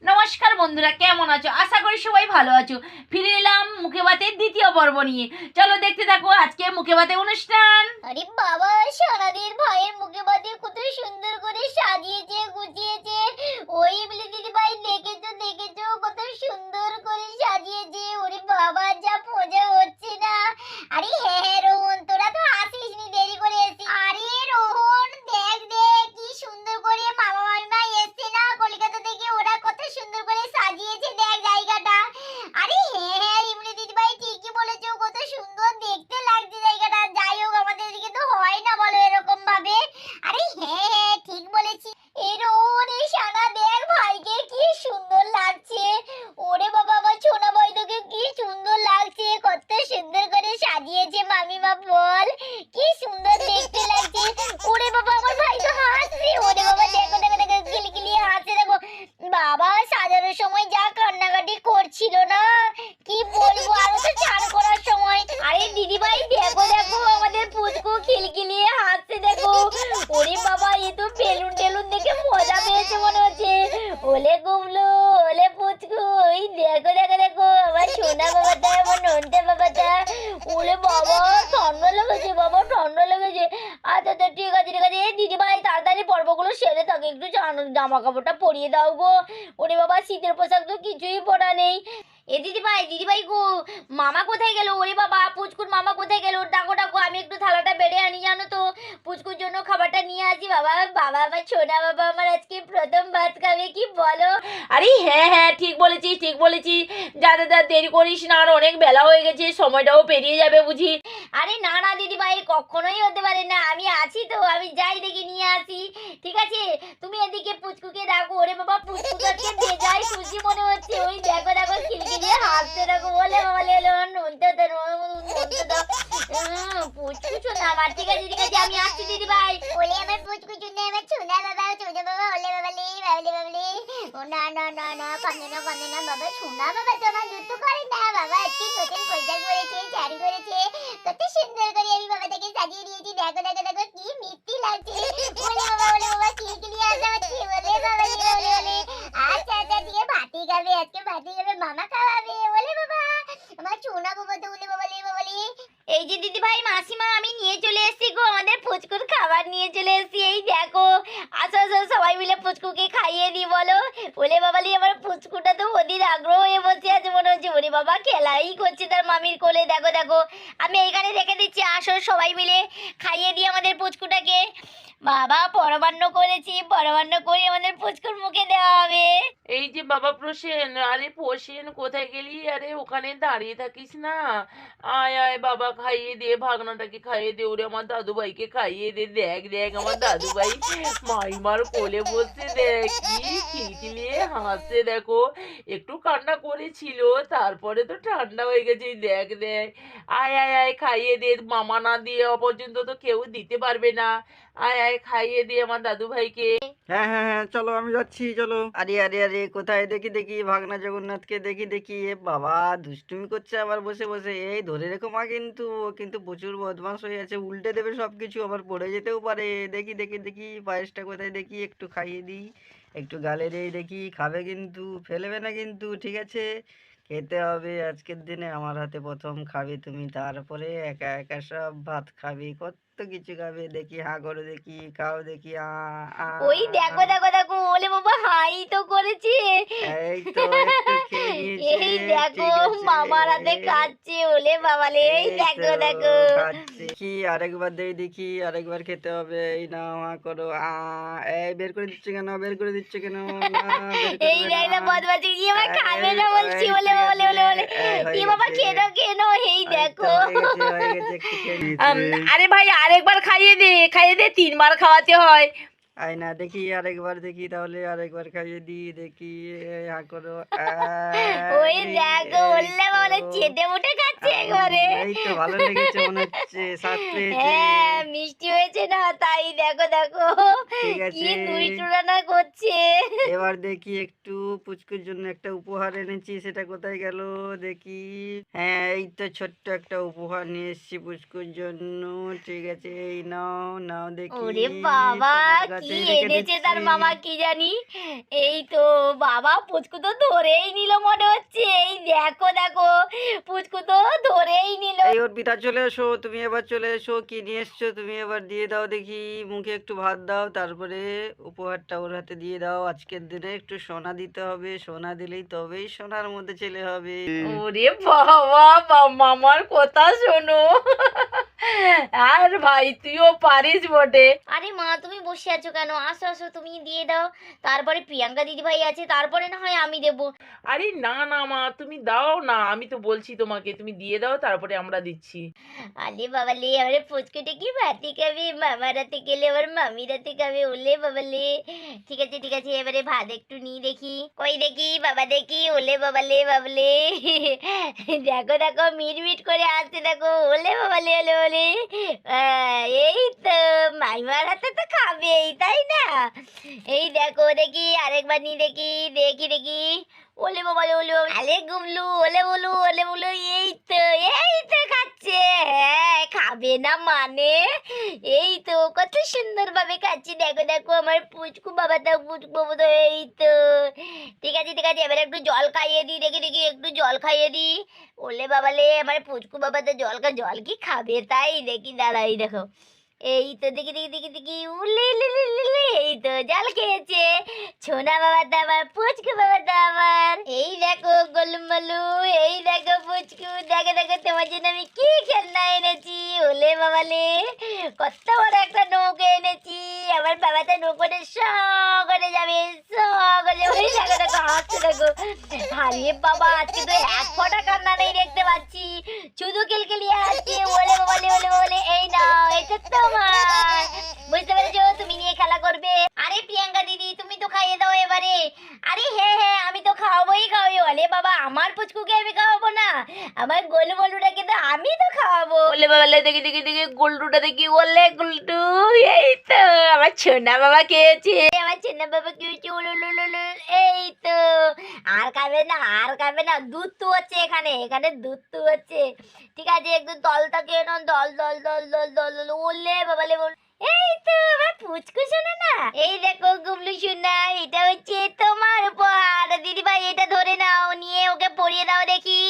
নমস্কার বন্ধুরা, কেমন আছো? আশা করি সবাই ভালো আছো। ফিরে এলাম মুখে ভাতের দ্বিতীয় পর্ব নিয়ে। চলো দেখতে থাকো আজকে মুখে ভাতে অনুষ্ঠান। আরে বাবা, সারাদিন ভাইয়ের মুখে ভাতে কত সুন্দর করে সাজিয়েছে গুছিয়েছে। ওই বলে দিদি ভাই দেখেছো কত সুন্দর করে সাজিয়েছে। ওরে বাবা, যা মজা হচ্ছে না। আরে হ্যাঁ রোহন, তোরা তো আসিস নি, দেরি করে এসেছিস। আরে রোহন, দেখ দেখ কি সুন্দর করে মামা মামিমা এসছে না কলকাতা থেকে, ওরা কত সুন্দর করে সাজিয়েছে, দেখ জায়গাটা। আরে হ্যাঁ ইমলি দিদি ভাই ঠিকই বলেছো, কত সুন্দর দেখতে লাগছে জায়গাটা। যাই হোক, আমাদের এদিকে তো হয় না বলো এরকম ভাবে। আরে হ্যাঁ ঠিক বলেছি। এরোন এই সানা দেখ ভাইকে কি সুন্দর লাগছে। ওরে বাবা, আমার ছোনা ভাই তোকে কি সুন্দর লাগছে, কত সুন্দর করে সাজিয়েছে মামিমা, বল কি সুন্দর দেখতে লাগছে। ওরে বাবা, আমার ভাই তো হাসছে। ওরে বাবা, দেখো দেখো দেখো কিলকিলি হাসছে, দেখো। বাবা সাজানোর সময় যা কান্নাকাটি করছিল না, কি বলবো, আরো তো চান করার সময়। আরে দিদি ভাই দেখো দেখো, আমাদের পুচকু খিলখিলিয়ে হাসছে, দেখো। ওরে বাবা, এ তো বেলুন টেলুন দেখে মজা পেয়েছে মনে হচ্ছে। ওলে গুমলু, ওলে পুচকু, এই দেখো দেখো দেখো, আমার সোনা বাবাটা, আমার নন্টে বাবাটা। ওলে বাবা, ঠান্ডা লেগেছে বাবা, ঠান্ডা লেগেছে। আচ্ছা আচ্ছা, ঠিক আছে ঠিক আছে। এই দিদি ভাই তাড়াতাড়ি পর্বগুলো সেরে থাকে, একটু জামা কাপড়টা পরিয়ে দাও গো। ওরে বাবা, শীতের পোশাক তো কিছুই পরা নেই। এ দিদি ভাই গো, মামা কোথায় গেল? ওরে বাবা, পুচকুর মামা কোথায় গেল? ডাকো ডাকো, আমি একটু থালাটা বেড়ে আনি, জানো তো, পুচকুর জন্য খাবারটা নিয়ে আসি। বাবা বাবা, আমার ছোনা বাবা আমার আজকে প্রথম ভাত খাবে, কি বলো? আরে হ্যাঁ হ্যাঁ, ঠিক বলেছিস ঠিক বলেছিস। যা দাদা, দেরি করিস না, আর অনেক বেলা হয়ে গেছে, সময়টাও পেরিয়ে যাবে বুঝি। আরে না না দিদি ভাই, কখনোই হতে পারে না, আমি আছি তো, আমি যাই দেখে নিয়ে আসি। ঠিক আছে, তুমি এদিকে পুচকুকে ডাকো। ওরে বাবা, পুচকুকে ভেজাই খুশি মনে হচ্ছে। ওই দেখো দেখো খিলখিলিয়ে হাসতে দেখো। বলে বাবা, লেলো নুনতে দে, নুনতে দাও। পুচকু শোনা আমার। ঠিক আছে ঠিক আছে, আমি আসছি দিদি ভাই। ওলে আমার পুচকু শুনে, আমার ছোনা বাবা, ছোনা বাবা, ওলে বাবালে বাবলে বাবলে। ও না না না না, কান্দে না বাবা, সোনা বাবা তোমার দুধ করে না বাবা। আজকে নতুন পোশাক পরেছে, শাড়ি পরেছে, কত সুন্দর করে আমি বাবাটাকে সাজিয়ে দিয়েছি। দেখো দেখো দেখো কি মিষ্টি লাগছে। ওলে বাবা কিলকিলি আসা হচ্ছে। ওলে বাবা ওলে। আচ্ছা আচ্ছা, দিয়ে ভাতি খাবে, আজকে ভাতি খাবে, মামা খাওয়াবে। ওলে বাবা, আমার সোনা বাবা তো। ওলে বাবা লে বাবা লে। এই যে দিদি ভাই মাসিমা, আমি নিয়ে চলে এসেছি গো, আমাদের ফুচকুর খাবার নিয়ে চলে এসেছি। এই দেখো, আসো আসো, সবাই মিলে ফুচকুকে খাইয়ে দিই বলো। ওলে বাবা লি, আমার ফুচকুটা তো ওদের আগ্রহ হয়ে বসে আছে মনে হচ্ছে। ওরে বাবা, খেলাই করছে তার মামির কোলে, দেখো দেখো। আমি এইখানে রেখে দিচ্ছি, আসো সবাই মিলে খাইয়ে দিই আমাদের পুচকুটাকে। বাবা পরমান্ন করেছি, পরমান্ন করে আমাদের পুচকুর মুখে দেওয়া হবে। এই যে বাবা প্রসেন, আরে প্রসেন কোথায় গেলি? আরে ওখানে দাঁড়িয়ে থাকিস না, আয় আয় বাবা, খাইয়ে দে, ভাগনাটাকে খাইয়ে দে, ওরে আমার দাদু ভাইকে খাইয়ে দে। দেখ দেখ, আমার দাদু ভাই মাইমার কোলে বসে, দেখ কি খিলখিলিয়ে হাসছে, দেখো। একটু কান্না করেছিল, তারপরে তো ঠান্ডা হয়ে গেছে, এই দেখ দেখ। আয় আয় আয়, খাইয়ে দে, মামা না দিয়ে অপর্যন্ত তো কেউ দিতে পারবে না। আয় আয়, খাইয়ে দে আমার দাদু ভাইকে। হ্যাঁ হ্যাঁ হ্যাঁ, চলো আমি যাচ্ছি, চলো। আরে আরে আরে, কোথায় দেখি দেখি ভাগনা জগন্নাথকে, দেখি দেখি। এ বাবা, দুষ্টুমি করছে আবার বসে বসে। এই ধরে রেখো মা, কিন্তু ও কিন্তু প্রচুর বদমাশ হয়ে আছে, উল্টে দেবে সবকিছু, আবার পড়ে যেতেও পারে। দেখি দেখি দেখি, পায়েসটা কোথায় দেখি, একটু খাইয়ে দিই, একটু গালে দেই, দেখি খাবে কিন্তু, ফেলবে না কিন্তু, ঠিক আছে। খেতে হবে আজকের দিনে, আমার হাতে প্রথম খাবে তুমি, তারপরে একা একা সব ভাত খাবে, কত কিছু খাবে। দেখি, হাঁ করে দেখি, খাও দেখি। ওই দেখো দেখো দেখো, ওলে বাবা হাই তো করেছে। এই তো একটু খেয়ে নিয়েছে, এই দেখো, ঠিক আছে। মামার হাতে খাচ্ছে। ওলে বাবালে, এই এই তো দেখো দেখো। খাচ্ছে, কি আরেকবার দেই দেখি, আরেকবার খেতে হবে। এই নাও, হাঁ করো। এই বের করে দিচ্ছে কেন, বের করে দিচ্ছে কেন? না, বের এই করবে দেখ না। না বদমাশি, কি আমার খাবে না এই বলছি। এই ওলে ঠিক ওলে আছে, ওলে ওলে। হয়ে কি বাবা, গেছে, কেনো কেনো, এই এই তো দেখো। হয়ে গেছে, একটু খেয়ে নিয়েছে। আরে ভাই, আরেকবার খাইয়ে দে, খাইয়ে দে, 3 বার খাওয়াতে হয়। আয় না, দেখি আরেকবার দেখি, তাহলে আরেকবার খাইয়ে দিই, দেখি। হা করো। ওই এই দেখো, এই ওলে তো বাবালে চেটে মুটে খাচ্ছে একবারে। এই তো ভালো লেগেছে মনে হচ্ছে, স্বাদ পেয়েছে। হ্যাঁ, মিষ্টি হয়েছে না, তাই দেখো দেখো ঠিক কি আছে, দুষ্টুরানা করছে। এবার দেখি একটু পুচকুর জন্য একটা উপহার এনেছি, সেটা কোথায় গেল দেখি। হ্যাঁ, এই তো ছোট্ট একটা উপহার নিয়ে এসেছি পুচকুর জন্য, ঠিক আছে। এই নাও নাও দেখি, ওরে বাবা, তোমার কি দিচ্ছি, কি রেখে এনেছে তার দিচ্ছি। মামা কি জানি। এই তো বাবা, পুচকু তো ধরেই নিল মনে হচ্ছে। এই দেখো দেখো, পুচকু তো ধরেই নিল। এই অর্পিতা চলে এসো, তুমি এবার চলে এসো, কি নিয়ে এসছো তুমি এবার দিয়ে দাও দেখি, মুখে একটু ভাত দাও, তারপরে উপহারটা ওর হাতে দিয়ে দাও। আজকের দিনে একটু সোনা দিতে হবে, সোনা দিলেই তবেই সোনার মধ্যে ছেলে হবে। ওরে বাবা, মামার কথা শোনো। আর ভাই তুইও পারিস বটে। আরে মা, তুমি বসে আছো কেন? আসো আসো, তুমি দিয়ে দাও। তারপরে প্রিয়াঙ্কা দিদি ভাই আছে, তারপরে না হয় আমি দেবো। আরে না না মা, তুমি দাও না, আমি তো বলছি তোমাকে তুমি দিয়ে দাও, তারপরে আমরা দিচ্ছি। আরে বাবালে, আমার পুচকুটা কি ভাতে খাবে, মামার হাতে গেলে আবার মামির হাতে খাবে। ওলে বাবালে, ঠিক আছে ঠিক আছে, এবারে ভাত একটু নিয়ে দেখি। কই দেখি বাবা, দেখি। ওলে বাবালে বাবলে, দেখো দেখো, মিটমিট করে আসছে দেখো। ওলে বাবালে, ওলে ওলে। এই তো মাইমার হাতে তো খাবেই, তাই না? এই দেখো দেখি, আরেকবার নিয়ে দেখি, দেখি দেখি। ওলে বাবালে, ওলে বাবালে। আলে গুবলু, ওলে বলু, ওলে বলু। এই তো খাচ্ছে। হ্যাঁ, খাবে না মানে? এই তো কত সুন্দর ভাবে খাচ্ছি, দেখো দেখো আমার পুচকু বাবাটা, পুচকু বাবাটা। এই তো ঠিক আছে ঠিক আছে, এবার একটু জল খাইয়ে দিই, দেখি দেখি, একটু জল খাইয়ে দিই। ওলে বাবালে, আমার পুচকু বাবাটা জল কি খাবে তাই? দেখি দাঁড়াই, দেখো। এই তো দেখি দেখি দেখি দেখি, উলে লে লে লে লে, এই তো জল খেয়েছে। ছোনা বাবাটা আমার, পুচকু বাবাটা আমার। এই দেখো গোলমালু, এই দেখো পুচকু, দেখো দেখো তোমার জন্য আমি কি খেলনা এনেছি। ওলে বাবালে, কত বড় একটা নৌকো এনেছি। আমার বাবাটা নৌকোতে স করে যাবে, স করে যাবে। এই দেখো দেখো, হাসছে দেখো। আরে বাবা, আজকে তো এক ফোঁটা কান্না নেই দেখতে পাচ্ছি, শুধু কিলকিলিয়ে আসছে। ওলে বাবালে, ওলে বাবালে। এই নাও, এটা তোমার। বুঝতে পেরেছো? তুমি নিয়ে খেলা করবে। আরে প্রিয়াঙ্কা দিদি, তুমি তো খাইয়ে দাও এবারে। আরে হ্যাঁ হ্যাঁ, আমি তো খাওয়াবোই খাওয়াবো। ওলে বাবা, আমার পুচকুকে আমি খাওয়াবো না? আমার গোলু বলুটাকে তো আমি তো খাওয়াবো। বলে বাবালে, দেখি দেখি দেখি, গুলটুটা দেখি। ওলে গুলটু, এই তো আমার ছোনা বাবা খেয়েছে। আমার চেনা বাবা কি হয়েছে? উলুলুলুলু। এই তো, আর খাবে না, আর খাবে না। দুধ তো হচ্ছে এখানে, এখানে দুধ তো হচ্ছে। ঠিক আছে, একটু দলটা খেয়ে নাও। দল দল দল দল দল দল। ওলে বাবালে বল। এই তো আমার পুচকু শোনা না। এই দেখো গুবলু শোনা, এটা হচ্ছে তোমার উপহার। দিদি ভাই, এটা ধরে নাও, নিয়ে ওকে পরিয়ে দাও দেখি।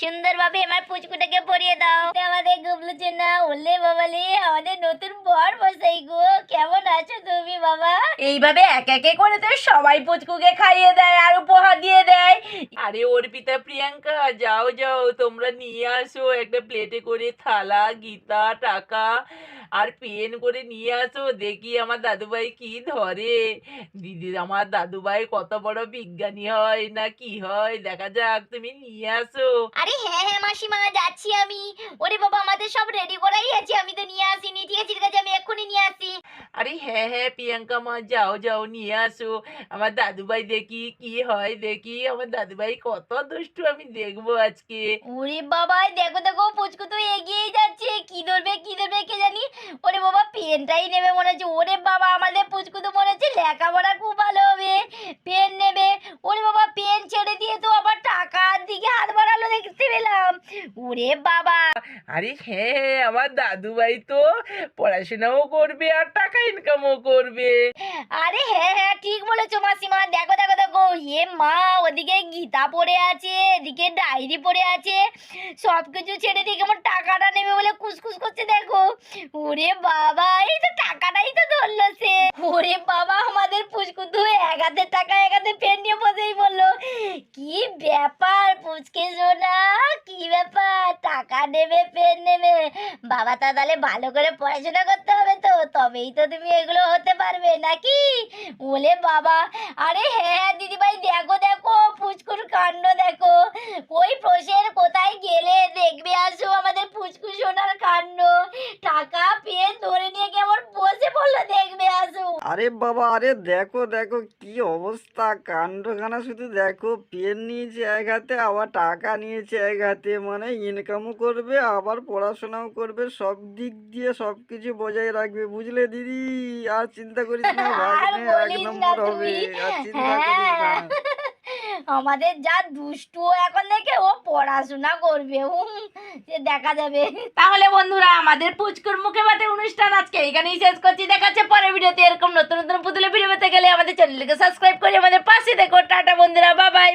সুন্দরভাবে আমার পুচকুটাকে পরিয়ে দাও। এটা আমাদের গুবলু শোনা। ওলে বাবালে, আমাদের নতুন বর বসাই গো। কেমন আছো তুমি বাবা? এইভাবে এক একে করে তো সবাই পুচকুকে খাইয়ে দেয় আর উপহার দিয়ে দেয়। আরে অর্পিতা, প্রিয়াঙ্কা, যাও যাও, তোমরা নিয়ে আসো একটা প্লেটে করে থালা, গীতা, টাকা আর পেন করে নিয়ে আসো, দেখি আমার দাদুভাই কি ধরে। দিদি, আমার দাদুভাই কত বড় বিজ্ঞানী হয় না কি হয়, দেখা যাক, তুমি নিয়ে আসো। আরে হ্যাঁ হ্যাঁ মাসিমা, যাচ্ছি আমি। ওরে বাবা, আমাদের সব রেডি করাই আছে, আমি তো নিয়ে আসিনি। ঠিক আছে ঠিক আছে, আমি এক্ষুনি নিয়ে আসি। আরে হ্যাঁ হ্যাঁ প্রিয়াঙ্কা মা, যাও যাও, নিয়ে আসো। আমার দাদুভাই দেখি কি হয়, দেখি আমার দাদুভাই কত দুষ্টু, আমি দেখবো আজকে। ওরে বাবা, দেখো দেখো, পুচকু তো এগিয়েই যাচ্ছে। কি ধরবে কি ধরবে কে জানি। ওরে বাবা, পেনটাই নেবে মনে হচ্ছে। ওরে বাবা, আমাদের পুচকু তো মনে হচ্ছে লেখাপড়া খুব ভালো হবে, পেন নেবে। ওরে বাবা, পেন ছেড়ে দিয়ে তো আবার টাকার দিকে হাত বাড়ালো দেখতে পেলাম। ওরে বাবা। আরে হ্যাঁ হ্যাঁ, আমার দাদুভাই তো পড়াশোনাও করবে আর টাকা ইনকামও করবে। আরে হ্যাঁ হ্যাঁ, ঠিক বলেছো মাসিমা। দেখো দেখো দেখো, এ মা, ওদিকে গীতা পড়ে আছে, এদিকে ডায়েরি পড়ে আছে। সবকিছু ছেড়ে দিয়ে কেমন টাকাটা নেবে বলে কুসকুস করছে দেখো। ওরে বাবা, এই তো টাকাটাই তো ধরলো সে। ওরে বাবা, আমাদের পুচকু তো এক হাতে টাকা, এক হাতে পেন নিয়ে বসেই বললো। কি ব্যাপার পুচকে সোনা, কি ব্যাপার? টাকা নেবে, পেন নেবে। বাবা, তা তাহলে ভালো করে পড়াশোনা করতে হবে তো, তবেই তো তুমি এগুলো হতে পারবে নাকি? ওলে বাবা। আরে হ্যাঁ দিদিভাই, দেখো দেখো, পুচকুর কাণ্ড দেখো। ওই প্রসের কোথায় গেলে দেখবে, আসো আমাদের পুচকু সোনার কাণ্ড। টাকা পেন ধরে নিয়ে কেমন বসে পড়লো, দেখবে আসো। আরে বাবা, আরে দেখো দেখো কি অবস্থা, কাণ্ডখানা শুধু দেখো, পেন নিয়েছে এক হাতে, আবার টাকা নিয়েছে এক হাতে, মানে ইনকামও করবে আবার পড়াশোনাও করবে, সব দিক দিয়ে সবকিছু বজায় রাখবে, বুঝলে দিদি? আর চিন্তা করিস না, আর ভাগ্নে এক বলিস না নম্বর হবে, তুমি। আর চিন্তা করিস না। হ্যাঁ, আমাদের যা দুষ্টু ও এখন থেকে ও পড়াশোনা করবে সে দেখা যাবে। তাহলে বন্ধুরা আমাদের পুচকুর মুখে ভাতে অনুষ্ঠান আজকে এখানেই শেষ করছি। দেখাচ্ছে পরের ভিডিওতে এরকম নতুন নতুন পুতুলের ভিডিও পেতে গেলে আমাদের চ্যানেলকে সাবস্ক্রাইব করে আমাদের পাশে দেখো। টাটা বন্ধুরা, বাই বাই।